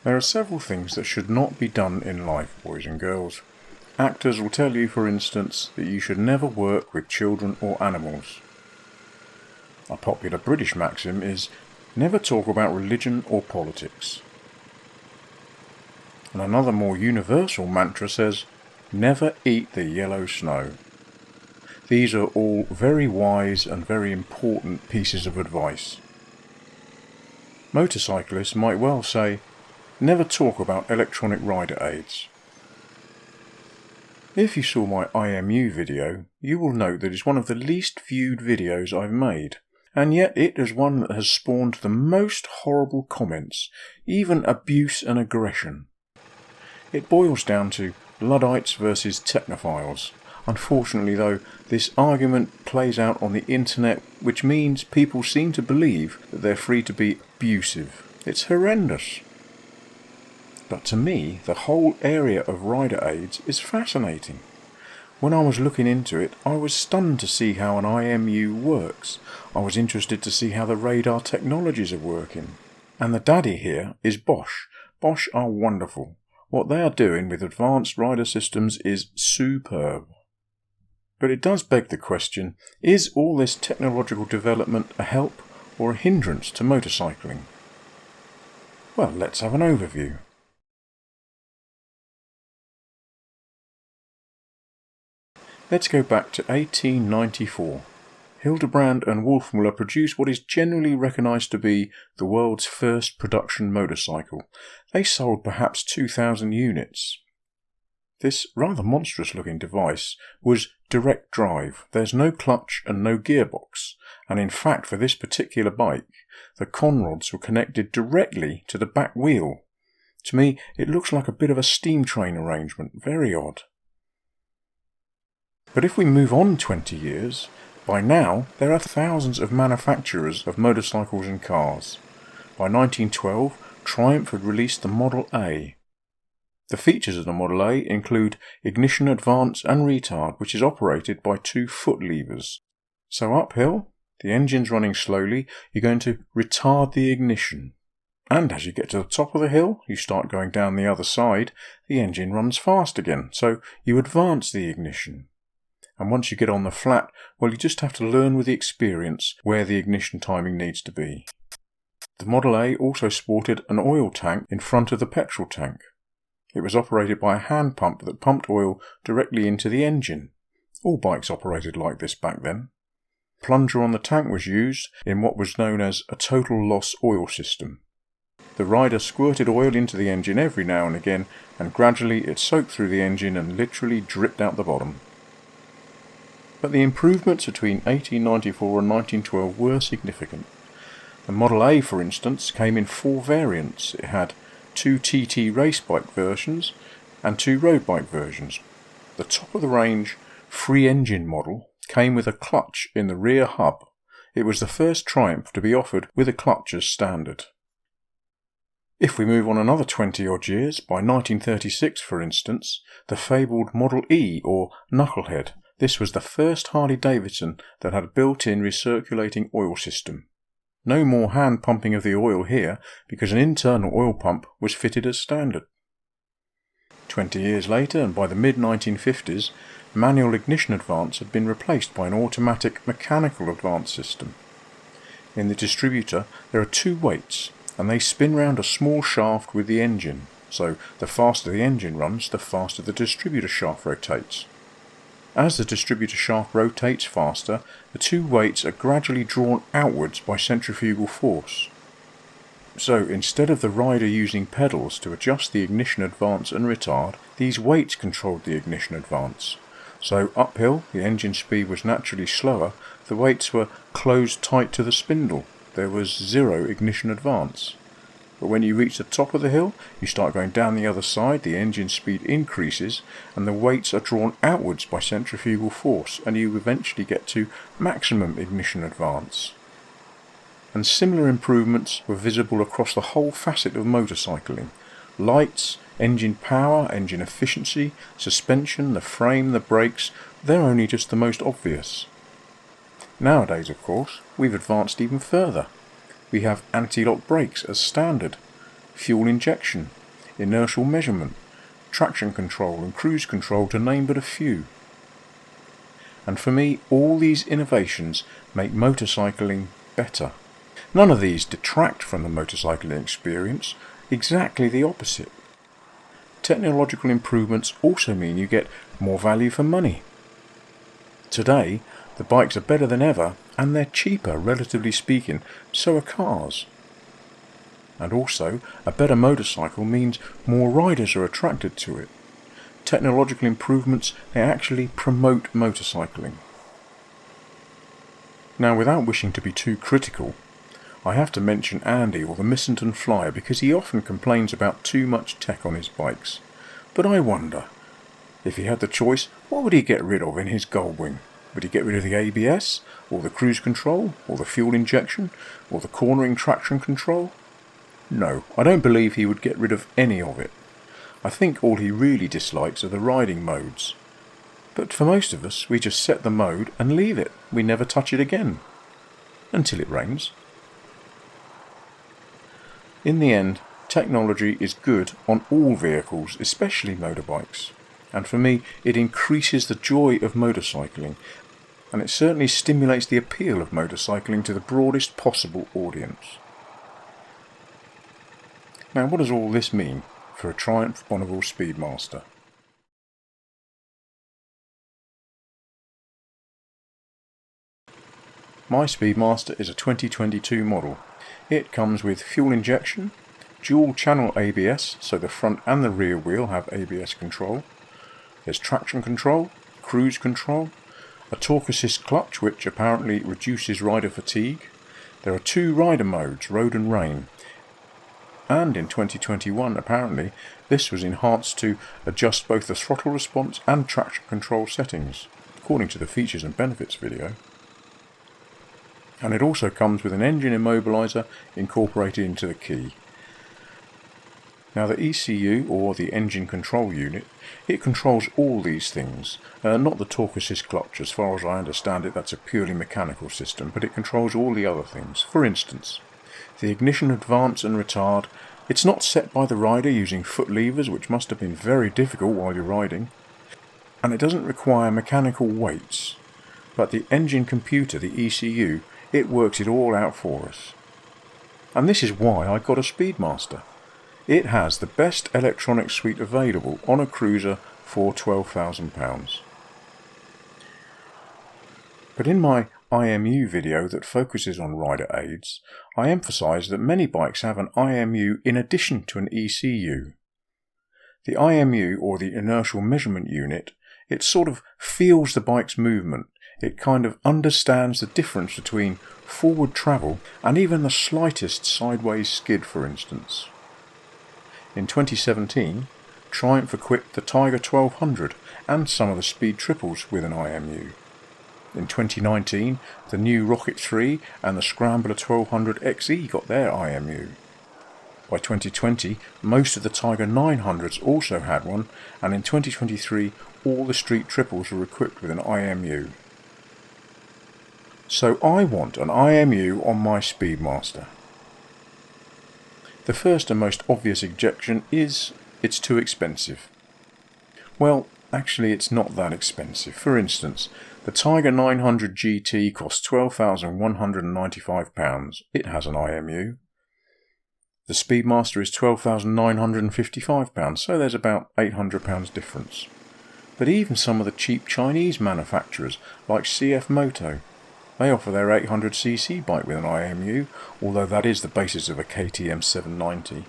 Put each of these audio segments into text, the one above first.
There are several things that should not be done in life, boys and girls. Actors will tell you, for instance, that you should never work with children or animals. A popular British maxim is, never talk about religion or politics. And another more universal mantra says, never eat the yellow snow. These are all very wise and very important pieces of advice. Motorcyclists might well say, never talk about electronic rider aids. If you saw my IMU video, you will note that it's one of the least viewed videos I've made, and yet it is one that has spawned the most horrible comments, even abuse and aggression. It boils down to Luddites versus technophiles. Unfortunately though, this argument plays out on the internet, which means people seem to believe that they're free to be abusive. It's horrendous. But to me, the whole area of rider aids is fascinating. When I was looking into it, I was stunned to see how an IMU works. I was interested to see how the radar technologies are working. And the daddy here is Bosch. Bosch are wonderful. What they are doing with advanced rider systems is superb. But it does beg the question, is all this technological development a help or a hindrance to motorcycling? Well, let's have an overview. Let's go back to 1894. Hildebrand and Wolfmuller produced what is generally recognised to be the world's first production motorcycle. They sold perhaps 2,000 units. This rather monstrous looking device was direct drive. There's no clutch and no gearbox, and in fact for this particular bike, the conrods were connected directly to the back wheel. To me, it looks like a bit of a steam train arrangement, very odd. But if we move on 20 years, by now there are thousands of manufacturers of motorcycles and cars. By 1912, Triumph had released the Model A. The features of the Model A include ignition advance and retard, which is operated by 2 foot levers. So uphill, the engine's running slowly, you're going to retard the ignition. And as you get to the top of the hill, you start going down the other side, the engine runs fast again, so you advance the ignition. And once you get on the flat, well, you just have to learn with the experience where the ignition timing needs to be. The Model A also sported an oil tank in front of the petrol tank. It was operated by a hand pump that pumped oil directly into the engine. All bikes operated like this back then. Plunger on the tank was used in what was known as a total loss oil system. The rider squirted oil into the engine every now and again, and gradually it soaked through the engine and literally dripped out the bottom. But the improvements between 1894 and 1912 were significant. The Model A, for instance, came in 4 variants. It had 2 TT race bike versions and 2 road bike versions. The top of the range free engine model came with a clutch in the rear hub. It was the first Triumph to be offered with a clutch as standard. If we move on another 20 odd years, by 1936 for instance, the fabled Model E or Knucklehead. This was the first Harley-Davidson that had a built-in recirculating oil system. No more hand pumping of the oil here because an internal oil pump was fitted as standard. 20 years later, and by the mid-1950s, manual ignition advance had been replaced by an automatic mechanical advance system. In the distributor there are 2 weights, and they spin round a small shaft with the engine, so the faster the engine runs, the faster the distributor shaft rotates. As the distributor shaft rotates faster, the 2 weights are gradually drawn outwards by centrifugal force. So instead of the rider using pedals to adjust the ignition advance and retard, these weights controlled the ignition advance. So uphill, the engine speed was naturally slower, the weights were closed tight to the spindle. There was 0 ignition advance. But when you reach the top of the hill, you start going down the other side, the engine speed increases, and the weights are drawn outwards by centrifugal force, and you eventually get to maximum ignition advance. And similar improvements were visible across the whole facet of motorcycling. Lights, engine power, engine efficiency, suspension, the frame, the brakes, they're only just the most obvious. Nowadays, of course, we've advanced even further. We have anti-lock brakes as standard. fuel injection, inertial measurement, traction control and cruise control, to name but a few. And for me, all these innovations make motorcycling better. None of these detract from the motorcycling experience, exactly the opposite. Technological improvements also mean you get more value for money. Today, the bikes are better than ever, and they're cheaper, relatively speaking, so are cars. And also, a better motorcycle means more riders are attracted to it. Technological improvements, they actually promote motorcycling. Now, without wishing to be too critical, I have to mention Andy, or the Missenton Flyer, because he often complains about too much tech on his bikes. But I wonder, if he had the choice, what would he get rid of in his Goldwing? Would he get rid of the ABS, or the cruise control, or the fuel injection, or the cornering traction control? No, I don't believe he would get rid of any of it. I think all he really dislikes are the riding modes. But for most of us, we just set the mode and leave it. We never touch it again. Until it rains. In the end, technology is good on all vehicles, especially motorbikes. And for me, it increases the joy of motorcycling, and it certainly stimulates the appeal of motorcycling to the broadest possible audience. Now, what does all this mean for a Triumph Bonneville Speedmaster? My Speedmaster is a 2022 model. It comes with fuel injection, dual channel ABS, so the front and the rear wheel have ABS control. There's traction control, cruise control, a torque assist clutch which apparently reduces rider fatigue. There are 2 rider modes, road and rain. And in 2021, apparently, this was enhanced to adjust both the throttle response and traction control settings, according to the features and benefits video. And it also comes with an engine immobiliser incorporated into the key. Now the ECU, or the engine control unit, it controls all these things, not the torque assist clutch. As far as I understand it, that's a purely mechanical system, but it controls all the other things. For instance, the ignition advance and retard, it's not set by the rider using foot levers, which must have been very difficult while you're riding, and it doesn't require mechanical weights, but the engine computer, the ECU, it works it all out for us. And this is why I got a Speedmaster. It has the best electronic suite available on a cruiser for £12,000. But in my IMU video that focuses on rider aids, I emphasise that many bikes have an IMU in addition to an ECU. The IMU, or the inertial measurement unit, it sort of feels the bike's movement. It kind of understands the difference between forward travel and even the slightest sideways skid, for instance. In 2017, Triumph equipped the Tiger 1200 and some of the Speed Triples with an IMU. In 2019, the new Rocket 3 and the Scrambler 1200 XE got their IMU. By 2020, most of the Tiger 900s also had one, and in 2023, all the Street Triples were equipped with an IMU. So I want an IMU on my Speedmaster. The first and most obvious objection is it's too expensive. Well, actually it's not that expensive. For instance, the Tiger 900 GT costs £12,195. It has an IMU. The Speedmaster is £12,955, so there's about £800 difference. But even some of the cheap Chinese manufacturers, like CF Moto, they offer their 800cc bike with an IMU, although that is the basis of a KTM 790.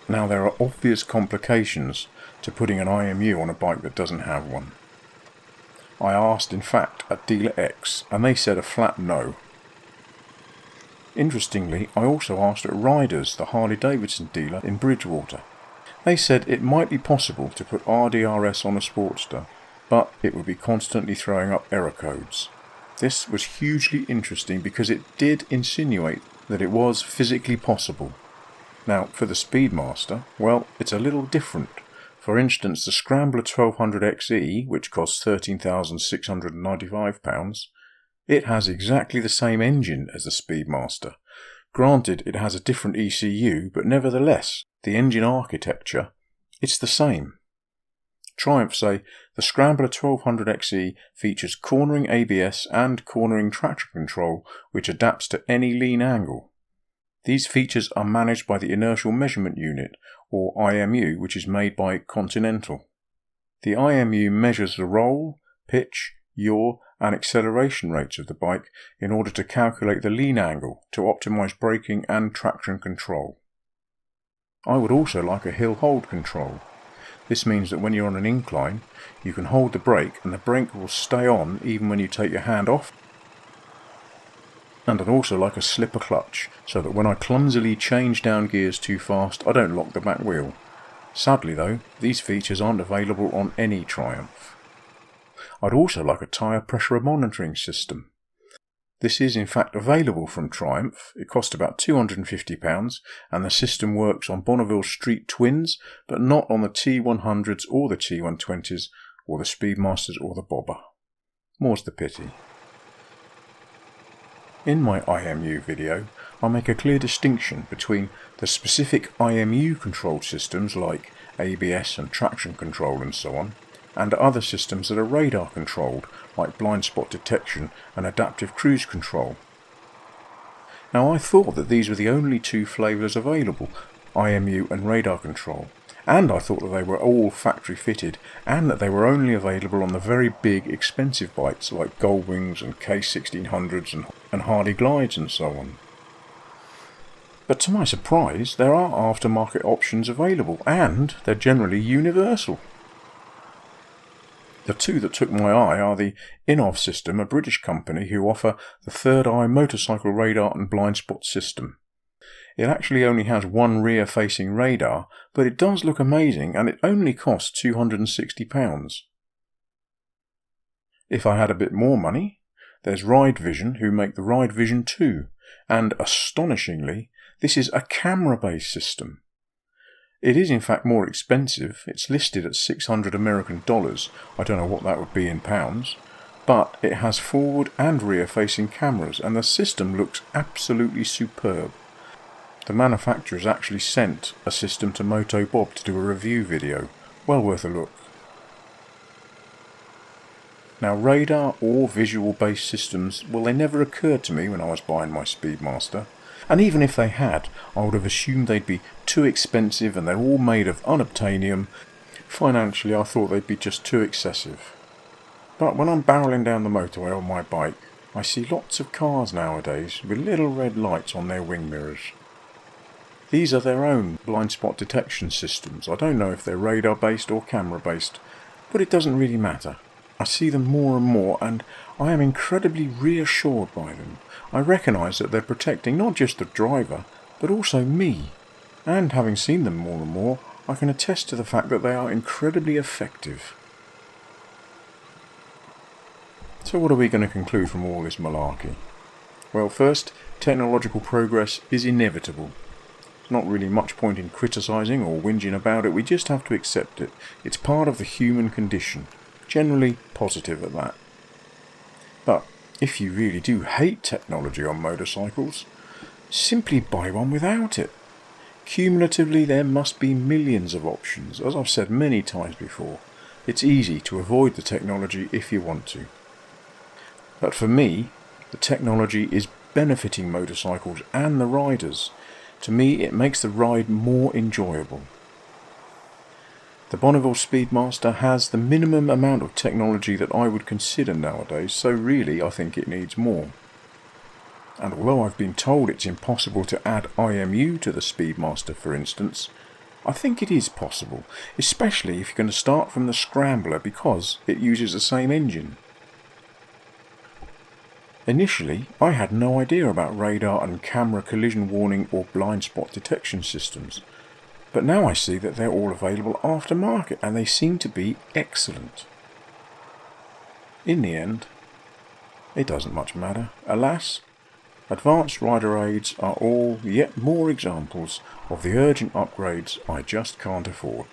Now there are obvious complications to putting an IMU on a bike that doesn't have one. I asked, in fact, at Dealer X, and they said a flat no. Interestingly, I also asked at Riders, the Harley-Davidson dealer in Bridgewater. They said it might be possible to put RDRS on a Sportster, but it would be constantly throwing up error codes. This was hugely interesting because it did insinuate that it was physically possible. Now, for the Speedmaster, well, it's a little different. For instance, the Scrambler 1200 XE, which costs £13,695, it has exactly the same engine as the Speedmaster, Granted, it has a different ECU, but nevertheless, the engine architecture, it's the same. Triumph say, the Scrambler 1200 XE features cornering ABS and cornering traction control which adapts to any lean angle. These features are managed by the Inertial Measurement Unit, or IMU, which is made by Continental. The IMU measures the roll, pitch, yaw and acceleration rates of the bike in order to calculate the lean angle to optimize braking and traction control. I would also like a hill hold control. This means that when you're on an incline, you can hold the brake and the brake will stay on even when you take your hand off. And I'd also like a slipper clutch, so that when I clumsily change down gears too fast, I don't lock the back wheel. Sadly though, these features aren't available on any Triumph. I'd also like a tyre pressure monitoring system. This is in fact available from Triumph. It cost about £250 and the system works on Bonneville Street Twins, but not on the T100s or the T120s or the Speedmasters or the Bobber. More's the pity. In my IMU video, I make a clear distinction between the specific IMU control systems like ABS and traction control and so on, and other systems that are radar controlled like blind spot detection and adaptive cruise control. Now I thought that these were the only two flavours available, IMU and radar control, and I thought that they were all factory fitted and that they were only available on the very big expensive bikes like Goldwings and K1600s and Harley Glides and so on. But to my surprise, there are aftermarket options available and they're generally universal. The two that took my eye are the Innov System, a British company who offer the Third Eye motorcycle radar and blind spot system. It actually only has one rear-facing radar, but it does look amazing and it only costs £260. If I had a bit more money, there's Ride Vision who make the Ride Vision 2, and astonishingly, this is a camera-based system. It is in fact more expensive. It's listed at $600 American. I don't know what that would be in pounds, but it has forward and rear facing cameras and the system looks absolutely superb. The manufacturers actually sent a system to Moto Bob to do a review video. Well worth a look. Now radar or visual based systems, well, they never occurred to me when I was buying my Speedmaster. And even if they had, I would have assumed they'd be too expensive and they're all made of unobtainium. Financially, I thought they'd be just too excessive. But when I'm barrelling down the motorway on my bike, I see lots of cars nowadays with little red lights on their wing mirrors. These are their own blind spot detection systems. I don't know if they're radar based or camera based, but it doesn't really matter. I see them more and more and I am incredibly reassured by them. I recognise that they're protecting not just the driver, but also me. And having seen them more and more, I can attest to the fact that they are incredibly effective. So what are we going to conclude from all this malarkey? Well, first, technological progress is inevitable. There's not really much point in criticising or whinging about it, we just have to accept it. It's part of the human condition, generally positive at that. But if you really do hate technology on motorcycles, simply buy one without it. Cumulatively, there must be millions of options. As I've said many times before, it's easy to avoid the technology if you want to. But for me, the technology is benefiting motorcycles and the riders. To me, it makes the ride more enjoyable. The Bonneville Speedmaster has the minimum amount of technology that I would consider nowadays, so really I think it needs more. And although I've been told it's impossible to add IMU to the Speedmaster, for instance, I think it is possible, especially if you're going to start from the Scrambler because it uses the same engine. Initially, I had no idea about radar and camera collision warning or blind spot detection systems. But now I see that they're all available aftermarket and they seem to be excellent. In the end, it doesn't much matter. Alas, advanced rider aids are all yet more examples of the urgent upgrades I just can't afford.